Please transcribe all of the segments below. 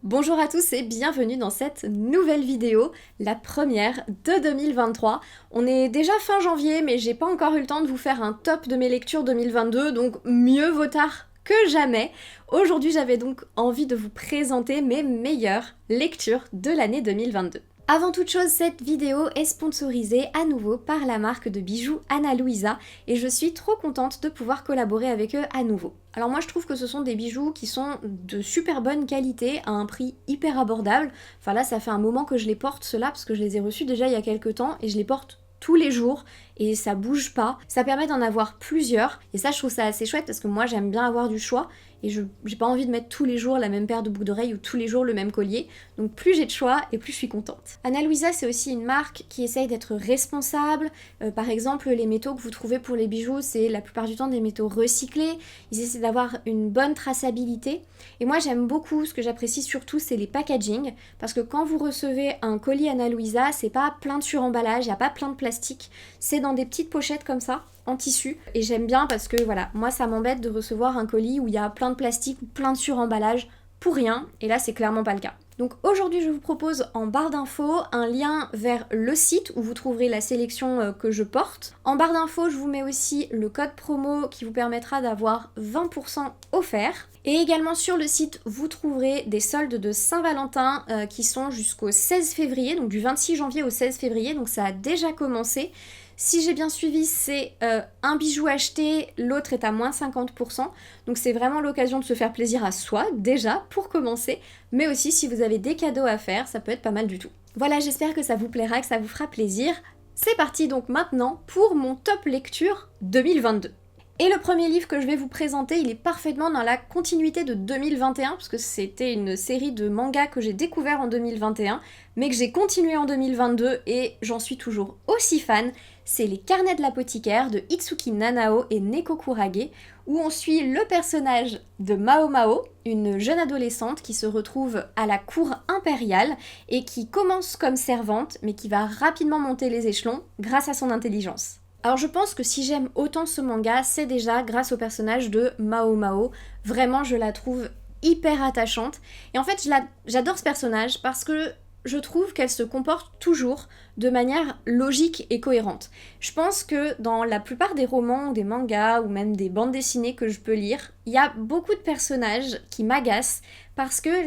Bonjour à tous et bienvenue dans cette nouvelle vidéo, la première de 2023. On est déjà fin janvier mais j'ai pas encore eu le temps de vous faire un top de mes lectures 2022, donc mieux vaut tard que jamais. Aujourd'hui j'avais donc envie de vous présenter mes meilleures lectures de l'année 2022. Avant toute chose, cette vidéo est sponsorisée à nouveau par la marque de bijoux Ana Luisa et je suis trop contente de pouvoir collaborer avec eux à nouveau. Alors moi je trouve que ce sont des bijoux qui sont de super bonne qualité à un prix hyper abordable. Enfin là ça fait un moment que je les porte ceux-là parce que je les ai reçus déjà il y a quelques temps et je les porte tous les jours et ça bouge pas. Ça permet d'en avoir plusieurs et ça je trouve ça assez chouette parce que moi j'aime bien avoir du choix et j'ai pas envie de mettre tous les jours la même paire de boucles d'oreilles ou tous les jours le même collier. Donc plus j'ai de choix et plus je suis contente. Ana Luisa c'est aussi une marque qui essaye d'être responsable. Par exemple les métaux que vous trouvez pour les bijoux c'est la plupart du temps des métaux recyclés. Ils essaient d'avoir une bonne traçabilité. Et moi j'aime beaucoup, ce que j'apprécie surtout c'est les packaging parce que quand vous recevez un colis Ana Luisa c'est pas plein de suremballage, il n'y a pas plein de plastique, c'est dans des petites pochettes comme ça en tissu et j'aime bien parce que voilà, moi ça m'embête de recevoir un colis où il y a plein de plastique ou plein de suremballage pour rien et là c'est clairement pas le cas. Donc aujourd'hui je vous propose en barre d'infos un lien vers le site où vous trouverez la sélection que je porte. En barre d'infos je vous mets aussi le code promo qui vous permettra d'avoir 20% offert. Et également sur le site vous trouverez des soldes de Saint-Valentin qui sont jusqu'au 16 février, donc du 26 janvier au 16 février, donc ça a déjà commencé. Si j'ai bien suivi, c'est un bijou acheté, l'autre est à moins 50%. Donc c'est vraiment l'occasion de se faire plaisir à soi, déjà, pour commencer. Mais aussi, si vous avez des cadeaux à faire, ça peut être pas mal du tout. Voilà, j'espère que ça vous plaira, que ça vous fera plaisir. C'est parti donc maintenant pour mon top lecture 2022. Et le premier livre que je vais vous présenter, il est parfaitement dans la continuité de 2021, parce que c'était une série de mangas que j'ai découvert en 2021, mais que j'ai continué en 2022 et j'en suis toujours aussi fan. C'est Les Carnets de l'apothicaire de Itsuki Nanao et Neko Kurage, où on suit le personnage de Mao Mao, une jeune adolescente qui se retrouve à la cour impériale et qui commence comme servante, mais qui va rapidement monter les échelons grâce à son intelligence. Alors je pense que si j'aime autant ce manga, c'est déjà grâce au personnage de Mao Mao. Vraiment, je la trouve hyper attachante. Et en fait, j'adore ce personnage parce que je trouve qu'elle se comporte toujours de manière logique et cohérente. Je pense que dans la plupart des romans ou des mangas ou même des bandes dessinées que je peux lire, il y a beaucoup de personnages qui m'agacent parce que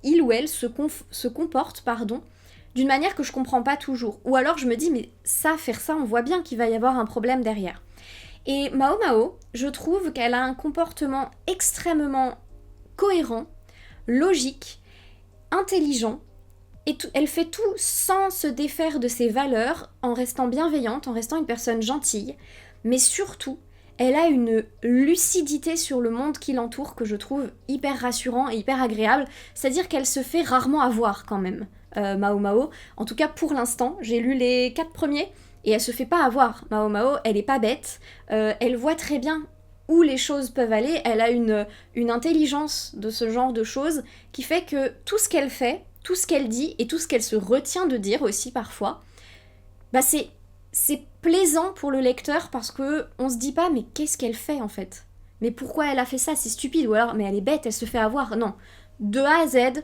il ou elle se comporte, d'une manière que je comprends pas toujours. Ou alors je me dis, mais faire ça, on voit bien qu'il va y avoir un problème derrière. Et Mao Mao, je trouve qu'elle a un comportement extrêmement cohérent, logique, intelligent, et elle fait tout sans se défaire de ses valeurs, en restant bienveillante, en restant une personne gentille, mais surtout, elle a une lucidité sur le monde qui l'entoure que je trouve hyper rassurant et hyper agréable, c'est-à-dire qu'elle se fait rarement avoir quand même. Mao Mao. En tout cas, pour l'instant, j'ai lu les 4 premiers et elle se fait pas avoir. Mao Mao, elle est pas bête. Elle voit très bien où les choses peuvent aller. Elle a une intelligence de ce genre de choses qui fait que tout ce qu'elle fait, tout ce qu'elle dit et tout ce qu'elle se retient de dire aussi parfois, bah c'est plaisant pour le lecteur parce que on se dit pas mais qu'est-ce qu'elle fait en fait ? Mais pourquoi elle a fait ça ? C'est stupide. Ou alors mais elle est bête, elle se fait avoir. Non. De A à Z,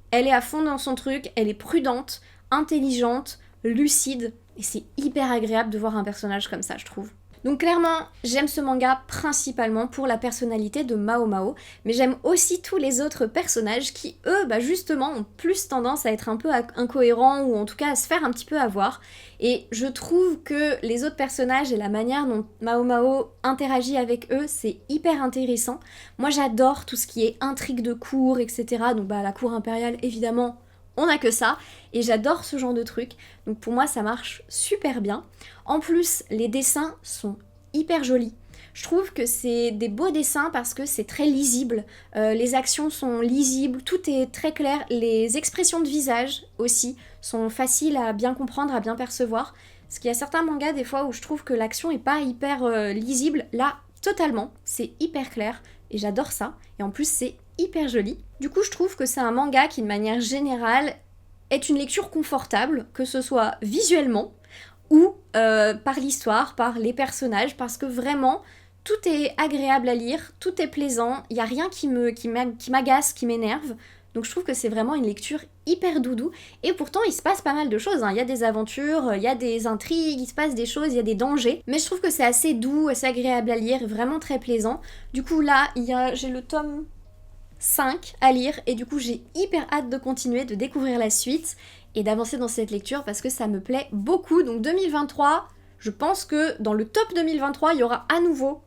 elle est à fond dans son truc, elle est prudente, intelligente, lucide, et c'est hyper agréable de voir un personnage comme ça, je trouve. Donc clairement, j'aime ce manga principalement pour la personnalité de Mao Mao, mais j'aime aussi tous les autres personnages qui, eux, justement, ont plus tendance à être un peu incohérents, ou en tout cas à se faire un petit peu avoir. Et je trouve que les autres personnages et la manière dont Mao Mao interagit avec eux, c'est hyper intéressant. Moi j'adore tout ce qui est intrigue de cour, etc. Donc la cour impériale, évidemment, on n'a que ça, et j'adore ce genre de truc, donc pour moi ça marche super bien. En plus, les dessins sont hyper jolis. Je trouve que c'est des beaux dessins parce que c'est très lisible, les actions sont lisibles, tout est très clair, les expressions de visage aussi sont faciles à bien comprendre, à bien percevoir. Parce qu'il y a certains mangas des fois où je trouve que l'action est pas hyper lisible, là totalement, c'est hyper clair, et j'adore ça, et en plus c'est hyper joli. Du coup, je trouve que c'est un manga qui, de manière générale, est une lecture confortable, que ce soit visuellement ou par l'histoire, par les personnages, parce que vraiment, tout est agréable à lire, tout est plaisant, il n'y a rien qui m'agace, qui m'énerve. Donc je trouve que c'est vraiment une lecture hyper doudou. Et pourtant, il se passe pas mal de choses, hein. Il y a des aventures, il y a des intrigues, il se passe des choses, il y a des dangers. Mais je trouve que c'est assez doux, assez agréable à lire, vraiment très plaisant. Du coup là, j'ai le tome 5 à lire et du coup j'ai hyper hâte de continuer, de découvrir la suite et d'avancer dans cette lecture parce que ça me plaît beaucoup. Donc 2023, je pense que dans le top 2023, il y aura à nouveau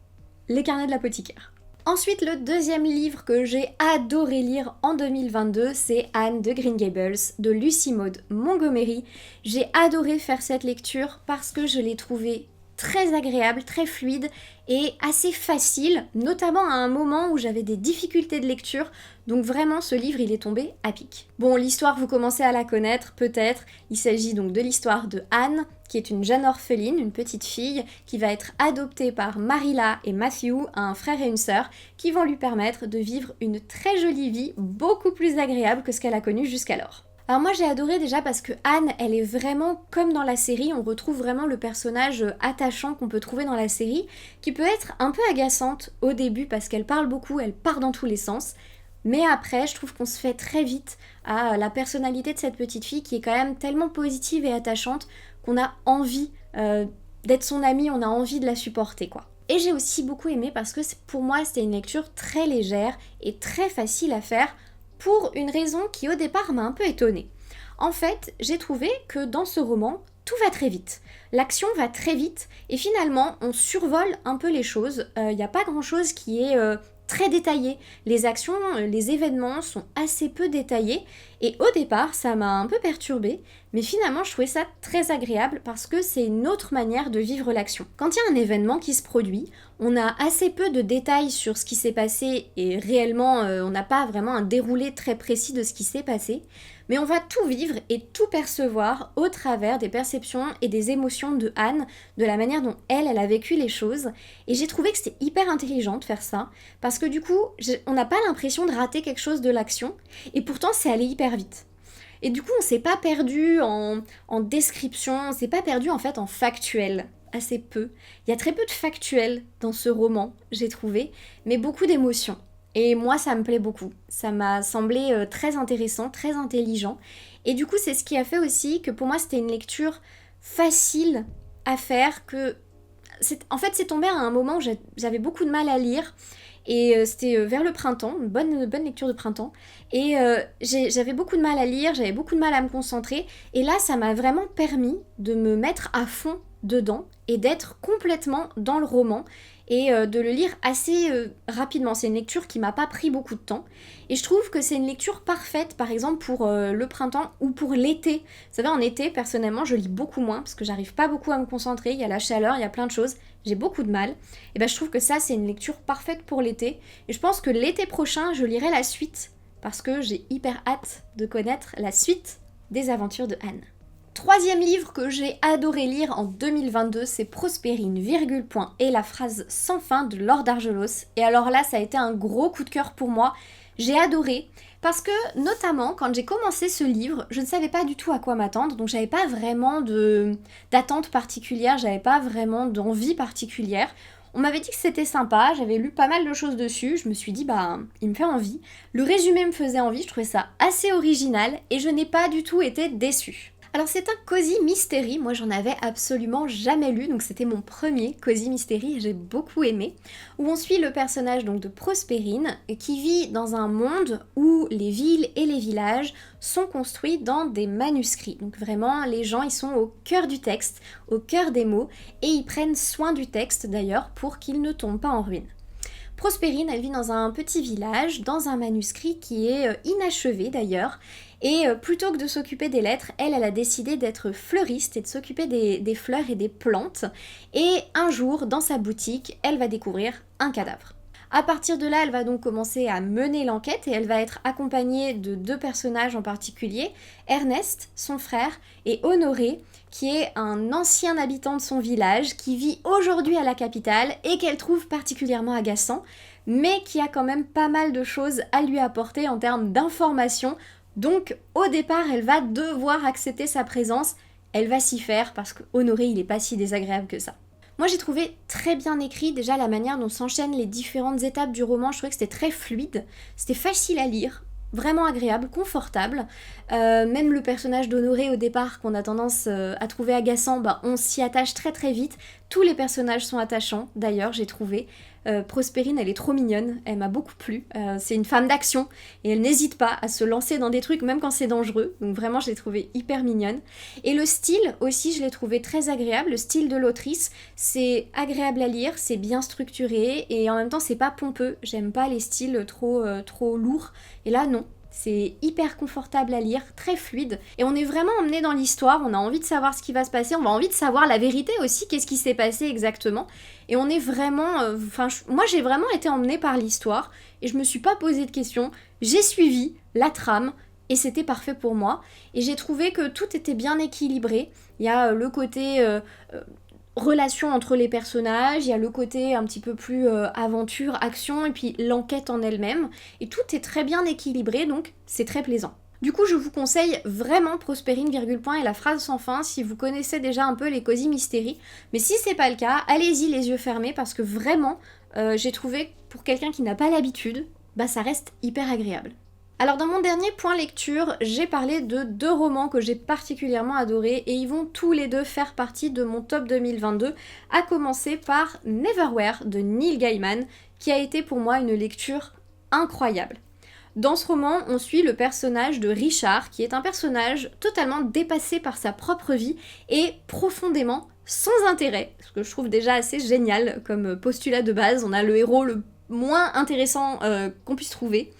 Les Carnets de l'apothicaire. Ensuite, le deuxième livre que j'ai adoré lire en 2022, c'est Anne de Green Gables de Lucy Maud Montgomery. J'ai adoré faire cette lecture parce que je l'ai trouvée très agréable, très fluide et assez facile, notamment à un moment où j'avais des difficultés de lecture, donc vraiment ce livre il est tombé à pic. Bon, l'histoire vous commencez à la connaître peut-être, il s'agit donc de l'histoire de Anne, qui est une jeune orpheline, une petite fille, qui va être adoptée par Marilla et Matthew, un frère et une sœur, qui vont lui permettre de vivre une très jolie vie, beaucoup plus agréable que ce qu'elle a connu jusqu'alors. Alors moi j'ai adoré déjà parce que Anne, elle est vraiment comme dans la série, on retrouve vraiment le personnage attachant qu'on peut trouver dans la série, qui peut être un peu agaçante au début parce qu'elle parle beaucoup, elle part dans tous les sens, mais après je trouve qu'on se fait très vite à la personnalité de cette petite fille qui est quand même tellement positive et attachante qu'on a envie d'être son amie, on a envie de la supporter quoi. Et j'ai aussi beaucoup aimé parce que pour moi c'était une lecture très légère et très facile à faire, pour une raison qui au départ m'a un peu étonnée. En fait, j'ai trouvé que dans ce roman, tout va très vite. L'action va très vite et finalement, on survole un peu les choses. Il n'y a pas grand-chose qui est très détaillé. Les actions, les événements sont assez peu détaillés et au départ, ça m'a un peu perturbée, mais finalement, je trouvais ça très agréable parce que c'est une autre manière de vivre l'action. Quand il y a un événement qui se produit, on a assez peu de détails sur ce qui s'est passé et réellement, on n'a pas vraiment un déroulé très précis de ce qui s'est passé, mais on va tout vivre et tout percevoir au travers des perceptions et des émotions de Anne, de la manière dont elle a vécu les choses. Et j'ai trouvé que c'était hyper intelligent de faire ça, parce que du coup, on n'a pas l'impression de rater quelque chose de l'action, et pourtant c'est allé hyper vite. Et du coup, on s'est pas perdu en description, on s'est pas perdu en fait en factuel, assez peu. Il y a très peu de factuel dans ce roman, j'ai trouvé, mais beaucoup d'émotions. Et moi, ça me plaît beaucoup. Ça m'a semblé très intéressant, très intelligent. Et du coup, c'est ce qui a fait aussi que pour moi, c'était une lecture facile à faire. En fait, c'est tombé à un moment où j'avais beaucoup de mal à lire. Et c'était vers le printemps, une bonne lecture de printemps. Et j'avais beaucoup de mal à lire, j'avais beaucoup de mal à me concentrer. Et là, ça m'a vraiment permis de me mettre à fond dedans et d'être complètement dans le roman et de le lire assez rapidement. C'est une lecture qui m'a pas pris beaucoup de temps et je trouve que c'est une lecture parfaite par exemple pour le printemps ou pour l'été. Vous savez, en été personnellement je lis beaucoup moins parce que j'arrive pas beaucoup à me concentrer, il y a la chaleur, il y a plein de choses, j'ai beaucoup de mal. Et ben je trouve que ça c'est une lecture parfaite pour l'été et je pense que l'été prochain je lirai la suite parce que j'ai hyper hâte de connaître la suite des aventures de Anne. Troisième livre que j'ai adoré lire en 2022, c'est Prospérine, virgule point, et la phrase sans fin de Laure d'Argelos. Et alors là, ça a été un gros coup de cœur pour moi. J'ai adoré parce que, notamment, quand j'ai commencé ce livre, je ne savais pas du tout à quoi m'attendre, donc j'avais pas vraiment d'attente particulière, j'avais pas vraiment d'envie particulière. On m'avait dit que c'était sympa, j'avais lu pas mal de choses dessus, je me suis dit il me fait envie. Le résumé me faisait envie, je trouvais ça assez original et je n'ai pas du tout été déçue. Alors c'est un cosy mystery, moi j'en avais absolument jamais lu, donc c'était mon premier cosy mystery et j'ai beaucoup aimé, où on suit le personnage donc de Prospérine qui vit dans un monde où les villes et les villages sont construits dans des manuscrits. Donc vraiment les gens ils sont au cœur du texte, au cœur des mots et ils prennent soin du texte d'ailleurs pour qu'il ne tombe pas en ruine. Prospérine, elle vit dans un petit village, dans un manuscrit qui est inachevé d'ailleurs, et plutôt que de s'occuper des lettres, elle a décidé d'être fleuriste et de s'occuper des fleurs et des plantes, et un jour, dans sa boutique, elle va découvrir un cadavre. À partir de là, elle va donc commencer à mener l'enquête et elle va être accompagnée de deux personnages en particulier, Ernest, son frère, et Honoré, qui est un ancien habitant de son village, qui vit aujourd'hui à la capitale et qu'elle trouve particulièrement agaçant, mais qui a quand même pas mal de choses à lui apporter en termes d'informations. Donc au départ, elle va devoir accepter sa présence, elle va s'y faire parce que Honoré, il est pas si désagréable que ça. Moi j'ai trouvé très bien écrit déjà la manière dont s'enchaînent les différentes étapes du roman, je trouvais que c'était très fluide, c'était facile à lire, vraiment agréable, confortable. Même le personnage d'Honoré au départ qu'on a tendance à trouver agaçant, bah, on s'y attache très très vite. Tous les personnages sont attachants d'ailleurs, j'ai trouvé. Prospérine, elle est trop mignonne, elle m'a beaucoup plu. C'est une femme d'action et elle n'hésite pas à se lancer dans des trucs même quand c'est dangereux. Donc vraiment, je l'ai trouvée hyper mignonne. Et le style aussi, je l'ai trouvé très agréable. Le style de l'autrice, c'est agréable à lire, c'est bien structuré et en même temps, c'est pas pompeux. J'aime pas les styles trop lourds. Et là, non. C'est hyper confortable à lire, très fluide, et on est vraiment emmené dans l'histoire, on a envie de savoir ce qui va se passer, on a envie de savoir la vérité aussi, qu'est-ce qui s'est passé exactement, et on est vraiment... moi j'ai vraiment été emmenée par l'histoire, et je me suis pas posé de questions, j'ai suivi la trame, et c'était parfait pour moi, et j'ai trouvé que tout était bien équilibré, il y a le côté... relation entre les personnages, il y a le côté un petit peu plus aventure, action, et puis l'enquête en elle-même, et tout est très bien équilibré, donc c'est très plaisant. Du coup, je vous conseille vraiment Prospérine, virgule point, et la phrase sans fin si vous connaissez déjà un peu les cosy mystery, mais si c'est pas le cas, allez-y les yeux fermés, parce que vraiment, j'ai trouvé que pour quelqu'un qui n'a pas l'habitude, bah ça reste hyper agréable. Alors dans mon dernier point lecture, j'ai parlé de 2 romans que j'ai particulièrement adorés et ils vont tous les 2 faire partie de mon top 2022, à commencer par Neverwhere de Neil Gaiman, qui a été pour moi une lecture incroyable. Dans ce roman, on suit le personnage de Richard, qui est un personnage totalement dépassé par sa propre vie et profondément sans intérêt, ce que je trouve déjà assez génial comme postulat de base. On a le héros le moins intéressant qu'on puisse trouver.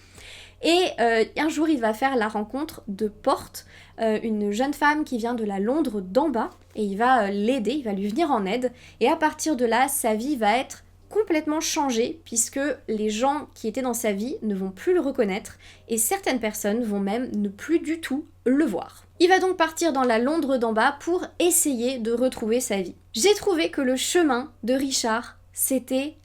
Et un jour, il va faire la rencontre de Porte, une jeune femme qui vient de la Londres d'en bas, et il va l'aider, il va lui venir en aide, et à partir de là, sa vie va être complètement changée, puisque les gens qui étaient dans sa vie ne vont plus le reconnaître, et certaines personnes vont même ne plus du tout le voir. Il va donc partir dans la Londres d'en bas pour essayer de retrouver sa vie. J'ai trouvé que le chemin de Richard, c'était,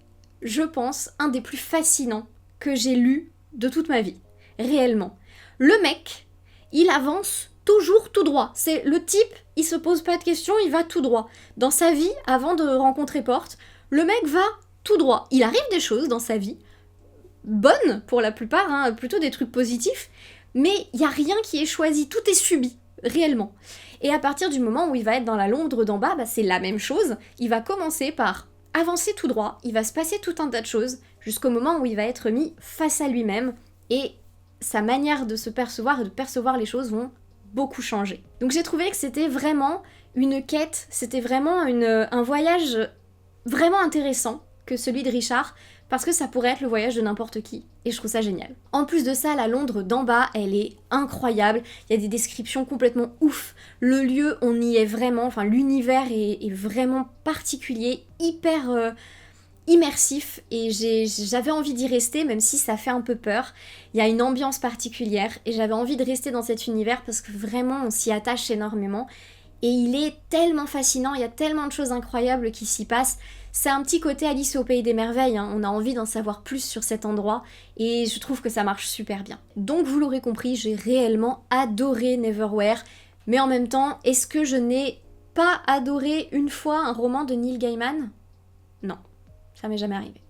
je pense, un des plus fascinants que j'ai lu de toute ma vie. Réellement. Le mec, il avance toujours tout droit. C'est le type, il se pose pas de questions, il va tout droit. Dans sa vie, avant de rencontrer Porte, le mec va tout droit. Il arrive des choses dans sa vie, bonnes pour la plupart, hein, plutôt des trucs positifs, mais il y a rien qui est choisi, tout est subi, réellement. Et à partir du moment où il va être dans la Londres d'en bas, bah, c'est la même chose. Il va commencer par avancer tout droit, il va se passer tout un tas de choses, jusqu'au moment où il va être mis face à lui-même, et sa manière de se percevoir et de percevoir les choses vont beaucoup changer. Donc j'ai trouvé que c'était vraiment une quête, c'était vraiment un voyage vraiment intéressant que celui de Richard, parce que ça pourrait être le voyage de n'importe qui, et je trouve ça génial. En plus de ça, la Londres d'en bas, elle est incroyable, il y a des descriptions complètement ouf, le lieu, on y est vraiment, enfin l'univers est vraiment particulier, hyper... immersif, et j'avais envie d'y rester, même si ça fait un peu peur. Il y a une ambiance particulière et j'avais envie de rester dans cet univers parce que vraiment on s'y attache énormément et il est tellement fascinant, il y a tellement de choses incroyables qui s'y passent. C'est un petit côté Alice au pays des merveilles, hein. On a envie d'en savoir plus sur cet endroit et je trouve que ça marche super bien. Donc vous l'aurez compris, j'ai réellement adoré Neverwhere, mais en même temps, est-ce que je n'ai pas adoré une fois un roman de Neil Gaiman ? Non. Ça m'est jamais arrivé.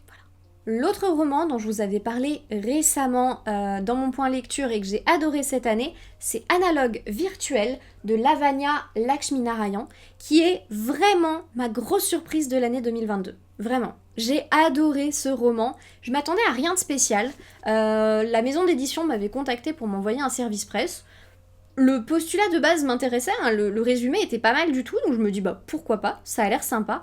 Voilà. L'autre roman dont je vous avais parlé récemment dans mon point lecture et que j'ai adoré cette année, c'est Analogue virtuel de Lavanya Lakshminarayan, qui est vraiment ma grosse surprise de l'année 2022. Vraiment. J'ai adoré ce roman. Je m'attendais à rien de spécial. La maison d'édition m'avait contacté pour m'envoyer un service presse. Le postulat de base m'intéressait, hein, le résumé était pas mal du tout, donc je me dis bah pourquoi pas, ça a l'air sympa.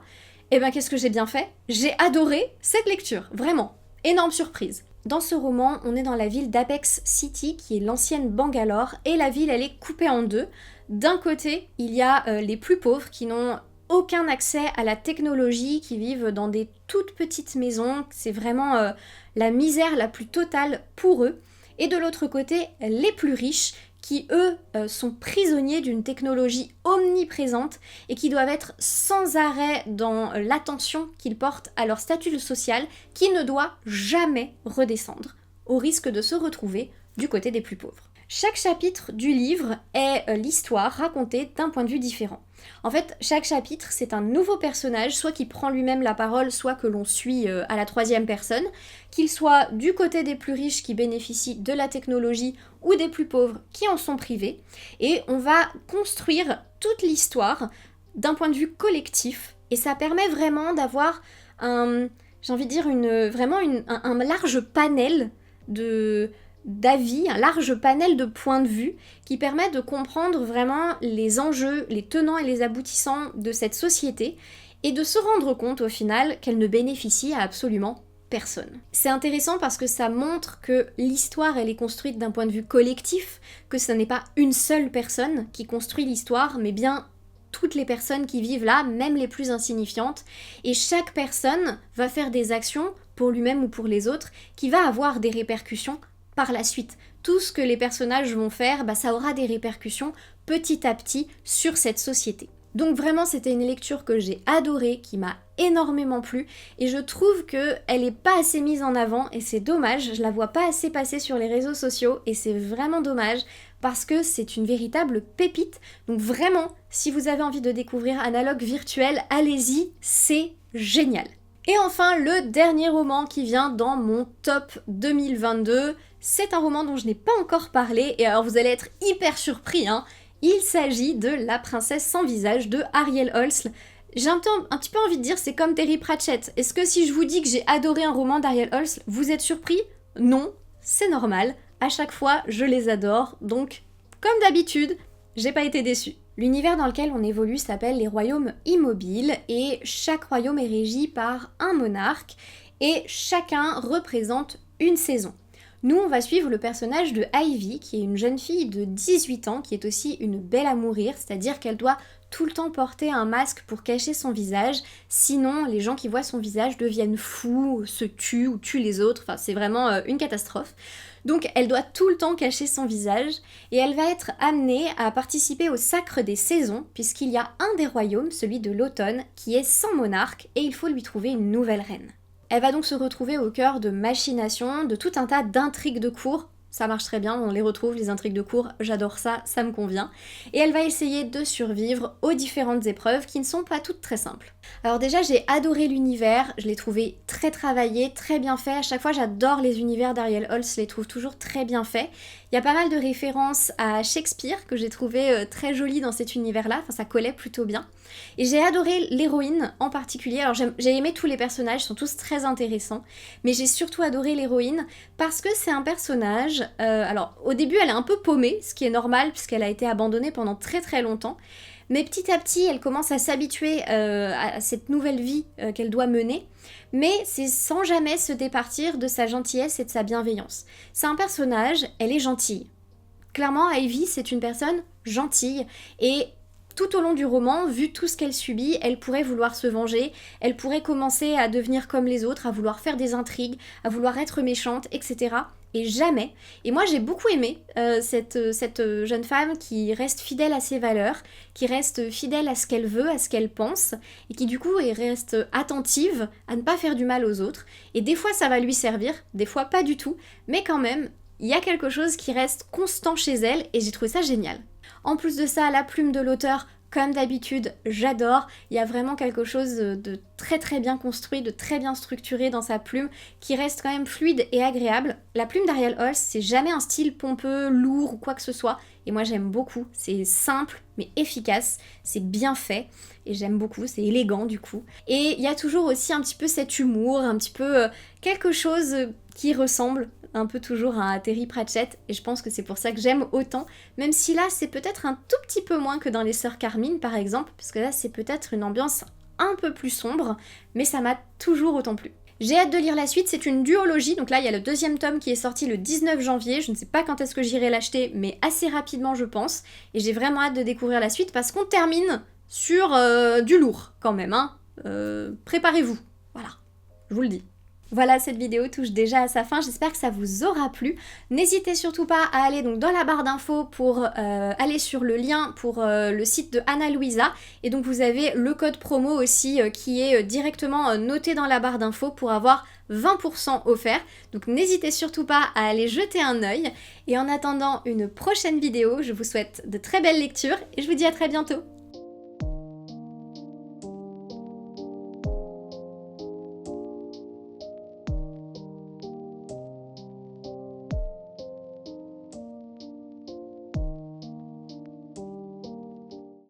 Et ben qu'est-ce que j'ai bien fait ? J'ai adoré cette lecture, vraiment. Énorme surprise. Dans ce roman, on est dans la ville d'Apex City, qui est l'ancienne Bangalore, et la ville, elle est coupée en deux. D'un côté, il y a les plus pauvres qui n'ont aucun accès à la technologie, qui vivent dans des toutes petites maisons. C'est vraiment la misère la plus totale pour eux. Et de l'autre côté, les plus riches, qui eux sont prisonniers d'une technologie omniprésente et qui doivent être sans arrêt dans l'attention qu'ils portent à leur statut social qui ne doit jamais redescendre, au risque de se retrouver du côté des plus pauvres. Chaque chapitre du livre est l'histoire racontée d'un point de vue différent. En fait, chaque chapitre, c'est un nouveau personnage, soit qui prend lui-même la parole, soit que l'on suit à la troisième personne, qu'il soit du côté des plus riches qui bénéficient de la technologie ou des plus pauvres qui en sont privés. Et on va construire toute l'histoire d'un point de vue collectif, et ça permet vraiment d'avoir un large panel d'avis, un large panel de points de vue qui permet de comprendre vraiment les enjeux, les tenants et les aboutissants de cette société et de se rendre compte au final qu'elle ne bénéficie à absolument personne. C'est intéressant parce que ça montre que l'histoire elle est construite d'un point de vue collectif, que ce n'est pas une seule personne qui construit l'histoire, mais bien toutes les personnes qui vivent là, même les plus insignifiantes, et chaque personne va faire des actions pour lui-même ou pour les autres qui va avoir des répercussions par la suite. Tout ce que les personnages vont faire, ça aura des répercussions petit à petit sur cette société. Donc vraiment c'était une lecture que j'ai adorée, qui m'a énormément plu, et je trouve qu'elle n'est pas assez mise en avant, et c'est dommage, je la vois pas assez passer sur les réseaux sociaux, et c'est vraiment dommage, parce que c'est une véritable pépite. Donc vraiment, si vous avez envie de découvrir Analogue virtuel, allez-y, c'est génial. Et enfin, le dernier roman qui vient dans mon top 2022, c'est un roman dont je n'ai pas encore parlé, et alors vous allez être hyper surpris, hein. Il s'agit de La princesse sans visage de Ariel Holst. J'ai un petit peu envie de dire, c'est comme Terry Pratchett. Est-ce que si je vous dis que j'ai adoré un roman d'Ariel Holst, vous êtes surpris? Non, c'est normal. À chaque fois, je les adore, donc comme d'habitude, j'ai pas été déçue. L'univers dans lequel on évolue s'appelle les royaumes immobiles, et chaque royaume est régi par un monarque, et chacun représente une saison. Nous, on va suivre le personnage de Ivy, qui est une jeune fille de 18 ans, qui est aussi une belle à mourir, c'est-à-dire qu'elle doit tout le temps porter un masque pour cacher son visage, sinon les gens qui voient son visage deviennent fous, se tuent ou tuent les autres, enfin c'est vraiment une catastrophe. Donc elle doit tout le temps cacher son visage, et elle va être amenée à participer au sacre des saisons, puisqu'il y a un des royaumes, celui de l'automne, qui est sans monarque, et il faut lui trouver une nouvelle reine. Elle va donc se retrouver au cœur de machinations, de tout un tas d'intrigues de cour. Ça marche très bien, on les retrouve, les intrigues de cour, j'adore ça, ça me convient. Et elle va essayer de survivre aux différentes épreuves qui ne sont pas toutes très simples. Alors déjà, j'ai adoré l'univers, je l'ai trouvé très travaillé, très bien fait. À chaque fois, j'adore les univers d'Ariel Holst, je les trouve toujours très bien faits. Il y a pas mal de références à Shakespeare que j'ai trouvé très jolies dans cet univers-là, enfin ça collait plutôt bien. Et j'ai adoré l'héroïne en particulier, alors j'ai aimé tous les personnages, ils sont tous très intéressants, mais j'ai surtout adoré l'héroïne parce que c'est un personnage, alors au début elle est un peu paumée, ce qui est normal puisqu'elle a été abandonnée pendant très très longtemps, mais petit à petit elle commence à s'habituer à cette nouvelle vie qu'elle doit mener, mais c'est sans jamais se départir de sa gentillesse et de sa bienveillance. C'est un personnage, elle est gentille. Clairement, Ivy, c'est une personne gentille, et tout au long du roman, vu tout ce qu'elle subit, elle pourrait vouloir se venger, elle pourrait commencer à devenir comme les autres, à vouloir faire des intrigues, à vouloir être méchante, etc. Et jamais. Et moi j'ai beaucoup aimé cette jeune femme qui reste fidèle à ses valeurs, qui reste fidèle à ce qu'elle veut, à ce qu'elle pense, et qui du coup reste attentive à ne pas faire du mal aux autres. Et des fois ça va lui servir, des fois pas du tout, mais quand même, il y a quelque chose qui reste constant chez elle, et j'ai trouvé ça génial. En plus de ça, la plume de l'auteur, comme d'habitude, j'adore. Il y a vraiment quelque chose de très très bien construit, de très bien structuré dans sa plume, qui reste quand même fluide et agréable. La plume d'Ariel Holst, c'est jamais un style pompeux, lourd ou quoi que ce soit, et moi j'aime beaucoup. C'est simple mais efficace, c'est bien fait, et j'aime beaucoup, c'est élégant du coup. Et il y a toujours aussi un petit peu cet humour, un petit peu quelque chose qui ressemble un peu toujours à Terry Pratchett, et je pense que c'est pour ça que j'aime autant, même si là c'est peut-être un tout petit peu moins que dans Les Sœurs Carmine par exemple, parce que là c'est peut-être une ambiance un peu plus sombre, mais ça m'a toujours autant plu. J'ai hâte de lire la suite, c'est une duologie, donc là il y a le deuxième tome qui est sorti le 19 janvier, je ne sais pas quand est-ce que j'irai l'acheter, mais assez rapidement je pense, et j'ai vraiment hâte de découvrir la suite parce qu'on termine sur du lourd quand même, hein. Préparez-vous, voilà, je vous le dis. Voilà, cette vidéo touche déjà à sa fin, j'espère que ça vous aura plu. N'hésitez surtout pas à aller donc dans la barre d'infos pour aller sur le lien pour le site de Ana Luisa. Et donc vous avez le code promo aussi qui est directement noté dans la barre d'infos pour avoir 20% offert. Donc n'hésitez surtout pas à aller jeter un œil. Et en attendant une prochaine vidéo, je vous souhaite de très belles lectures et je vous dis à très bientôt.